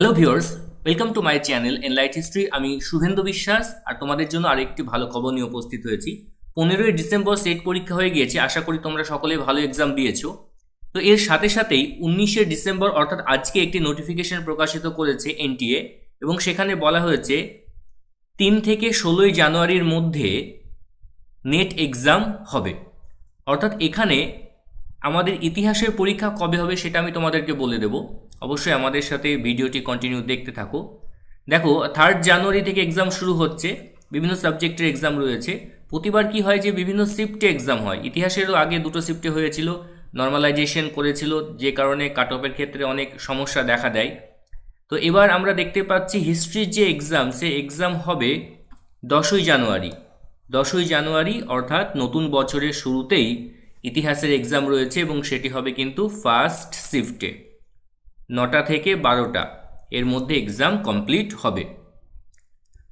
Hello viewers, welcome to my channel enlight history. আমি শুভেন্দু বিশ্বাস আর তোমাদের জন্য আরেকটি ভালো খবর নিয়ে উপস্থিত হয়েছি। 15ই ডিসেম্বর সেট পরীক্ষা হয়ে গিয়েছে। আশা করি তোমরা সকলে ভালো এক্সাম দিয়েছো। তো এর সাথে সাথেই 19শে ডিসেম্বর অর্থাৎ আজকে একটি নোটিফিকেশন প্রকাশিত করেছে এনটিএ, এবং সেখানে বলা হয়েছে 3 থেকে 16ই জানুয়ারির মধ্যে নেট এক্সাম হবে। অর্থাৎ এখানে আমাদের ইতিহাসের পরীক্ষা কবে হবে সেটা আমি তোমাদেরকে বলে দেব। অবশ্যই আমাদের সাথে ভিডিওটি কন্টিনিউ দেখতে থাকো। দেখো, 3 জানুয়ারি থেকে এক্সাম শুরু হচ্ছে। বিভিন্ন সাবজেক্টের এক্সাম রয়েছে। প্রতিবার কি হয় যে বিভিন্ন শিফটে এক্সাম হয়। ইতিহাসেরও আগে দুটো শিফটে হয়েছিল, নর্মালাইজেশন করেছিল, যে কারণে কাট অফের ক্ষেত্রে অনেক সমস্যা দেখা দেয়। তো এবার আমরা দেখতে পাচ্ছি হিস্ট্রির যে এক্সাম, সে এক্সাম হবে 10ই জানুয়ারি। 10ই জানুয়ারি অর্থাৎ নতুন বছরের শুরুতেই ইতিহাসের এক্সাম রয়েছে, এবং সেটি হবে কিন্তু ফার্স্ট শিফটে 9টা থেকে 12টা এর মধ্যে এক্সাম কমপ্লিট হবে।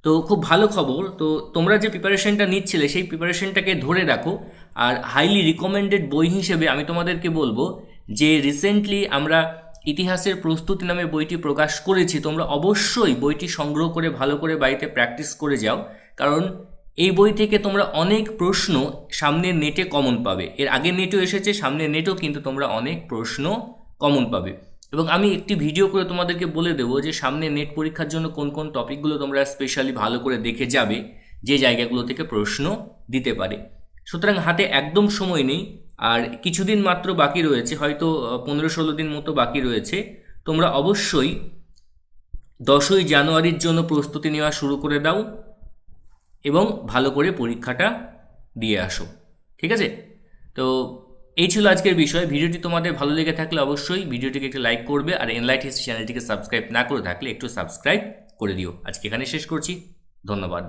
তো খুব ভালো খবর। তো তোমরা যে প্রিপারেশনটা নিচ্ছিলে সেই প্রিপারেশনটাকে ধরে রাখো। আর হাইলি রিকমেন্ডেড বই হিসেবে আমি তোমাদেরকে বলবো যে রিসেন্টলি আমরা ইতিহাসের প্রস্তুতি নামে বইটি প্রকাশ করেছি। তোমরা অবশ্যই বইটি সংগ্রহ করে ভালো করে বাড়িতে প্র্যাকটিস করে যাও, কারণ এই বই থেকে তোমরা অনেক প্রশ্ন সামনের নেটে কমন পাবে। এর আগের নেটও এসেছে, সামনের নেটও কিন্তু তোমরা অনেক প্রশ্ন কমন পাবে। এবং আমি একটি ভিডিও করে তোমাদেরকে বলে দেবো যে সামনে নেট পরীক্ষার জন্য কোন কোন টপিকগুলো তোমরা স্পেশালি ভালো করে দেখে যাবে, যে জায়গাগুলো থেকে প্রশ্ন দিতে পারে। সুতরাং হাতে একদম সময় নেই, আর কিছুদিন মাত্র বাকি রয়েছে, হয়তো 15-16 দিন মতো বাকি রয়েছে। তোমরা অবশ্যই 10ই জানুয়ারির জন্য প্রস্তুতি নেওয়া শুরু করে দাও এবং ভালো করে পরীক্ষাটা দিয়ে আসো। ঠিক আছে? তো এই ছিল আজকের বিষয়। ভিডিওটি তোমাদের ভালো লেগে থাকলে অবশ্যই ভিডিওটিকে একটু লাইক করবে, আর এনলাইট হিস্ট্রি চ্যানেলটিকে সাবস্ক্রাইব না করে থাকলে একটু সাবস্ক্রাইব করে দিও। আজকে এখানে শেষ করছি। ধন্যবাদ।